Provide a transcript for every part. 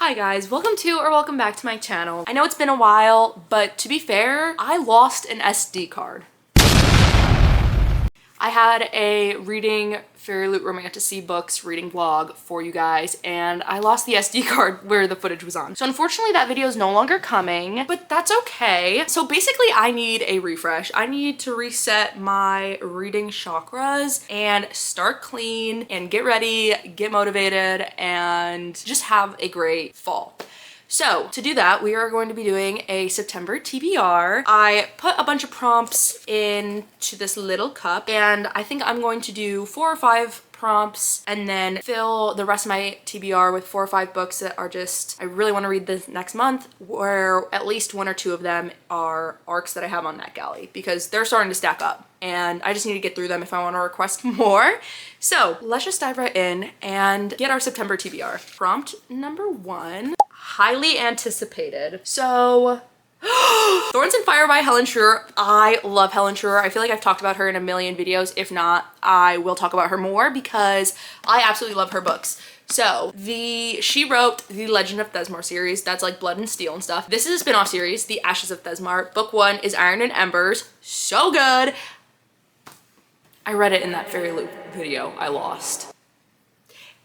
Hi guys, welcome back to my channel. I know it's been a while, but to be fair, I lost an SD card. I had a reading Fairy Loot Romantasy books reading vlog for you guys, and I lost the SD card where the footage was on. So unfortunately that video is no longer coming, but that's okay. So basically I need a refresh. I need to reset my reading chakras and start clean and get ready, get motivated, and just have a great fall. So to do that, we are going to be doing a September TBR. I put a bunch of prompts into this little cup, and I think I'm going to do 4 or 5 prompts and then fill the rest of my TBR with 4 or 5 books that are just, I really want to read this next month, where at least 1 or 2 of them are arcs that I have on NetGalley because they're starting to stack up and I just need to get through them if I want to request more. So let's just dive right in and get our September TBR. Prompt number 1. Highly anticipated. So Thorns and Fire by Helen Schur. I love Helen Schur. I feel like I've talked about her in a million videos. If not, I will talk about her more because I absolutely love her books. So she wrote the Legend of Thesmar series. That's like Blood and Steel and stuff. This is a spin-off series, The Ashes of Thesmar. Book 1 is Iron and Embers. So good. I read it in that Fairy Loot video I lost.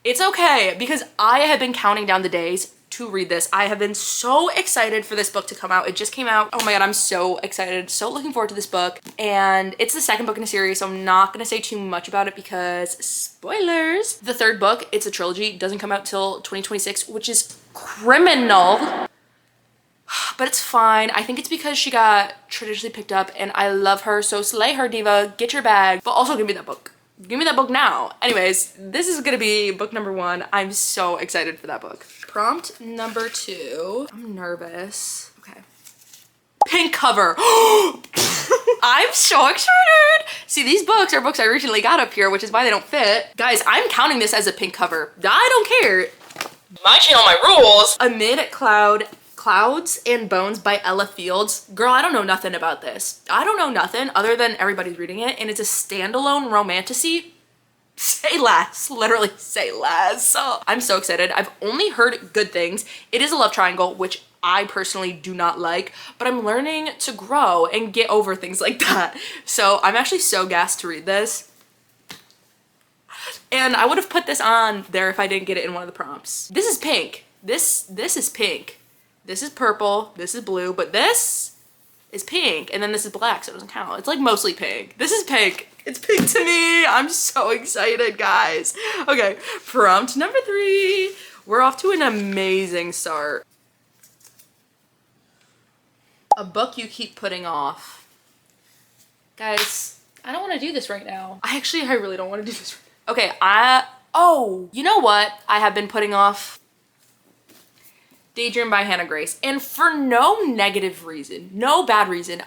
It's okay because I have been counting down the days to read this. I have been so excited for this book to come out. It just came out. Oh my god, I'm so excited. So looking forward to this book. And it's the 2nd book in a series, so I'm not gonna say too much about it because spoilers. The 3rd book, it's a trilogy, doesn't come out till 2026, which is criminal. But it's fine. I think it's because she got traditionally picked up and I love her, so slay her, diva. Get your bag, but also give me that book. Give me that book now. Anyways, this is gonna be book number 1. I'm so excited for that book. Prompt number 2. I'm nervous. Okay. Pink cover. I'm so excited. See, these books are books I recently got up here, which is why they don't fit. Guys, I'm counting this as a pink cover. I don't care. My channel, my rules. Amid Clouds and Bones by Ella Fields. Girl, I don't know nothing about this. I don't know nothing other than everybody's reading it, and it's a standalone romantasy. Say less, literally say less. So I'm so excited. I've only heard good things. It is a love triangle, which I personally do not like, but I'm learning to grow and get over things like that. So I'm actually so gassed to read this. And I would have put this on there if I didn't get it in one of the prompts. This is pink. This is pink. This is purple, this is blue, but this is pink, and then this is black, so it doesn't count. It's like mostly pink. This is pink. It's pink to me. I'm so excited, guys. Okay, prompt number 3. We're off to an amazing start. A book you keep putting off. Guys, I don't want to do this right now. I really don't want to do this right now. Okay, oh, you know what I have been putting off? Daydream by Hannah Grace, and for no negative reason, no bad reason.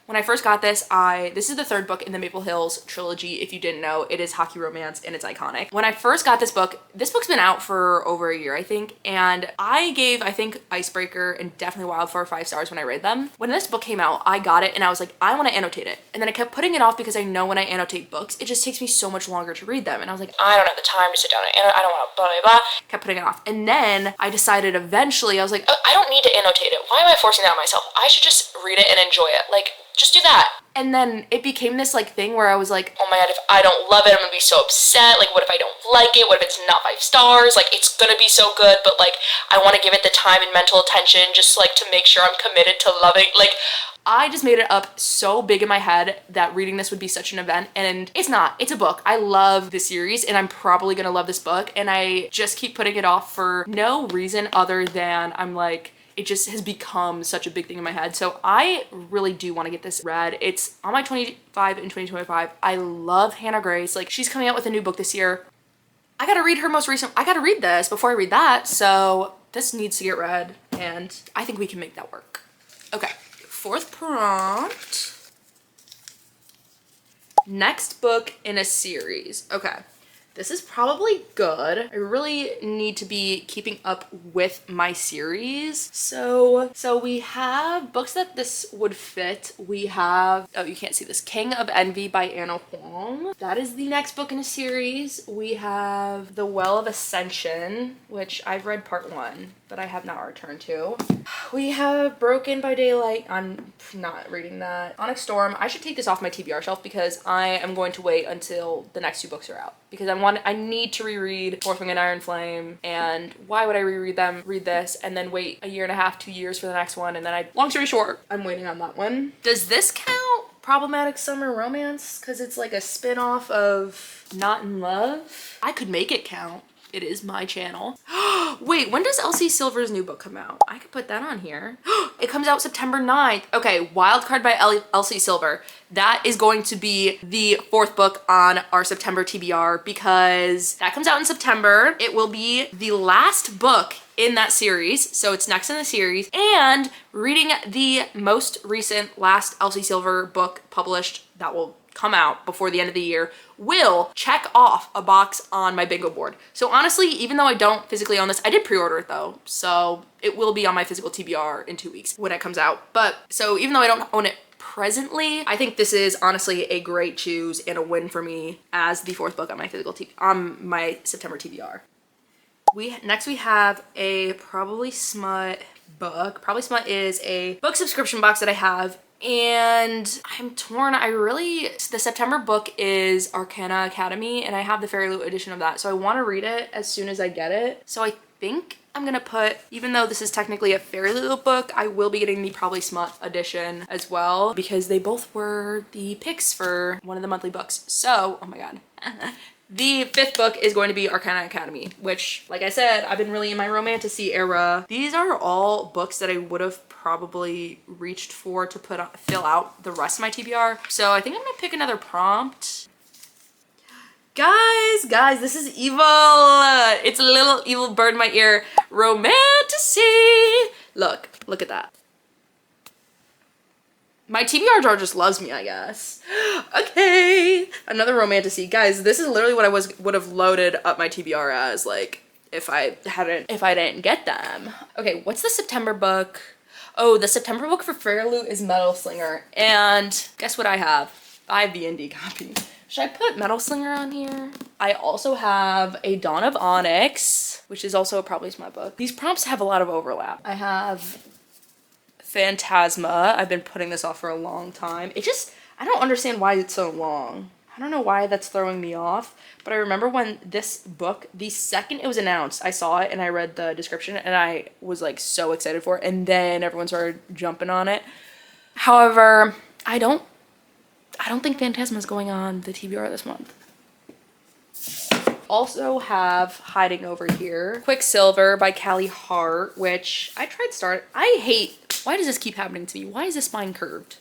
When I first got this is the 3rd book in the Maple Hills trilogy. If you didn't know, it is hockey romance and it's iconic. When I first got this book's been out for over a year, I think, and I gave, I think, Icebreaker and definitely Wildflower 5 stars when I read them. When this book came out, I got it and I was like, I want to annotate it. And then I kept putting it off because I know when I annotate books, it just takes me so much longer to read them. And I was like, I don't have the time to sit down and annotate, I don't want to blah, blah, blah. Kept putting it off. And then I decided eventually, I was like, oh, I don't need to annotate it. Why am I forcing that on myself? I should just read it and enjoy it. Like, just do that. And then it became this like thing where I was like, oh my god, if I don't love it, I'm gonna be so upset. Like, what if I don't like it? What if it's not 5 stars? Like, it's gonna be so good, but like, I want to give it the time and mental attention just like to make sure I'm committed to loving. Like, I just made it up so big in my head that reading this would be such an event, and it's not. It's a book. I love the series and I'm probably gonna love this book, and I just keep putting it off for no reason other than I'm like, it just has become such a big thing in my head. So I really do want to get this read. It's on my 25 and 2025. I love Hannah Grace. Like, she's coming out with a new book this year. I gotta read her most recent. I gotta read this before I read that. So this needs to get read, and I think we can make that work. Okay, 4th prompt. Next book in a series. Okay. This is probably good. I really need to be keeping up with my series. So we have books that this would fit. We have, oh, you can't see this, King of Envy by Anna Huang. That is the next book in a series. We have The Well of Ascension, which I've read part 1, but I have not returned to. We have Broken by Daylight. I'm not reading that. Onyx Storm. I should take this off my TBR shelf because I am going to wait until the next 2 books are out, because I need to reread Fourth Wing and Iron Flame, and why would I reread them, read this, and then wait a year and a half, 2 years for the next one, and then long story short, I'm waiting on that one. Does this count? Problematic Summer Romance? Because it's like a spin-off of Not in Love? I could make it count. It is my channel. Wait, when does Elsie Silver's new book come out? I could put that on here. It comes out September 9th. Okay, Wildcard by Elsie Silver. That is going to be the 4th book on our September TBR because that comes out in September. It will be the last book in that series, so it's next in the series, and reading the most recent last Elsie Silver book published that will come out before the end of the year will check off a box on my bingo board. So honestly, even though I don't physically own this, I did pre-order it though, so it will be on my physical TBR in 2 weeks when it comes out. But so even though I don't own it presently, I think this is honestly a great choose and a win for me as the 4th book on my September TBR. Next we have a Probably Smut book. Probably Smut is a book subscription box that I have, and I'm torn. The September book is Arcana Academy, and I have the Fairy Loot edition of that, so I want to read it as soon as I get it. So I think I'm gonna put, even though this is technically a Fairy Loot book, I will be getting the Probably Smut edition as well, because they both were the picks for one of the monthly books. So, oh my god. The 5th book is going to be Arcana Academy, which, like I said, I've been really in my romantasy era. These are all books that I would have probably reached for to fill out the rest of my TBR. So I think I'm gonna pick another prompt. Guys, this is evil. It's a little evil bird in my ear. Romantasy. Look at that. My TBR jar just loves me, I guess. Okay, another romantasy. Guys, this is literally what I would have loaded up my TBR as, like, if I didn't get them. Okay, what's the September book? Oh, the September book for Fairy Loot is Metal Slinger. And guess what I have? I have the indie copy. Should I put Metal Slinger on here? I also have a Dawn of Onyx, which is also probably my book. These prompts have a lot of overlap. I have Phantasma. I've been putting this off for a long time. I don't understand why it's so long. I don't know why that's throwing me off, but I remember when this book, the second it was announced, I saw it and I read the description and I was like so excited for it, and then everyone started jumping on it. However, I don't think Phantasma is going on the TBR this month. Also have hiding over here Quicksilver by Callie Hart, which I tried why does this keep happening to me? Why is this spine curved?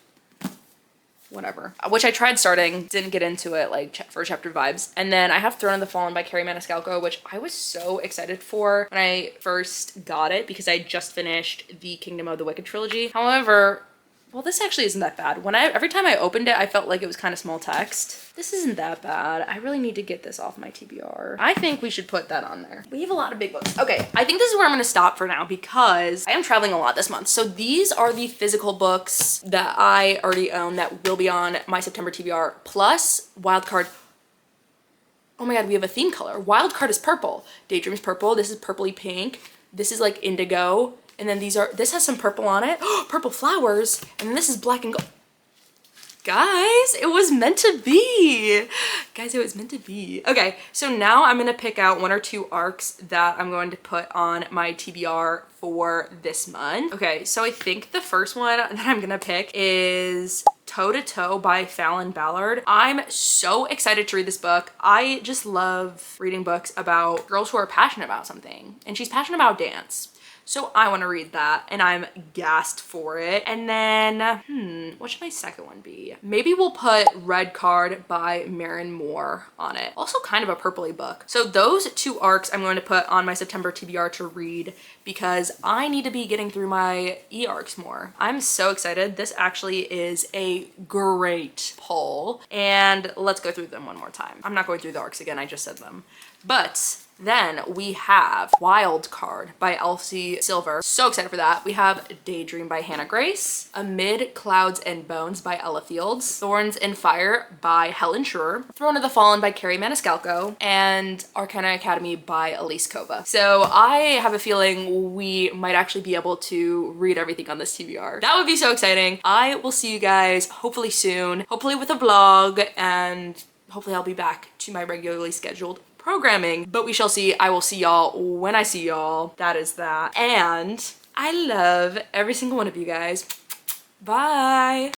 Whatever. Which I tried starting, didn't get into it, like for chapter vibes. And then I have Throne of the Fallen by Carrie Maniscalco, which I was so excited for when I first got it because I just finished the Kingdom of the Wicked trilogy. However, well, this actually isn't that bad. Every time I opened it, I felt like it was kind of small text. This isn't that bad. I really need to get this off my TBR. I think we should put that on there. We have a lot of big books. Okay, I think this is where I'm gonna stop for now because I am traveling a lot this month. So these are the physical books that I already own that will be on my September TBR, plus Wildcard. Oh my god, we have a theme color. Wildcard is purple. Daydream's purple. This is purpley pink. This is like indigo. And then this has some purple on it. Purple flowers. And then this is black and gold. Guys, it was meant to be. Guys, it was meant to be. Okay, so now I'm gonna pick out 1 or 2 arcs that I'm going to put on my TBR for this month. Okay, so I think the first one that I'm gonna pick is Toe to Toe by Fallon Ballard. I'm so excited to read this book. I just love reading books about girls who are passionate about something, and she's passionate about dance. So I want to read that and I'm gassed for it. And then, what should my second one be? Maybe we'll put Red Card by Marin Moore on it. Also kind of a purpley book. So those two arcs I'm going to put on my September TBR to read because I need to be getting through my e-arcs more. I'm so excited. This actually is a great pull. And let's go through them one more time. I'm not going through the arcs again, I just said them. But then we have Wild Card by Elsie Silver. So excited for that. We have Daydream by Hannah Grace, Amid Clouds and Bones by Ella Fields, Thorns and Fire by Helen Schur, Throne of the Fallen by Carrie Maniscalco, and Arcana Academy by Elise Kova. So I have a feeling we might actually be able to read everything on this TBR. That would be so exciting. I will see you guys hopefully soon, hopefully with a vlog, and hopefully I'll be back to my regularly scheduled programming, but we shall see. I will see y'all when I see y'all. That is that. And I love every single one of you guys. Bye.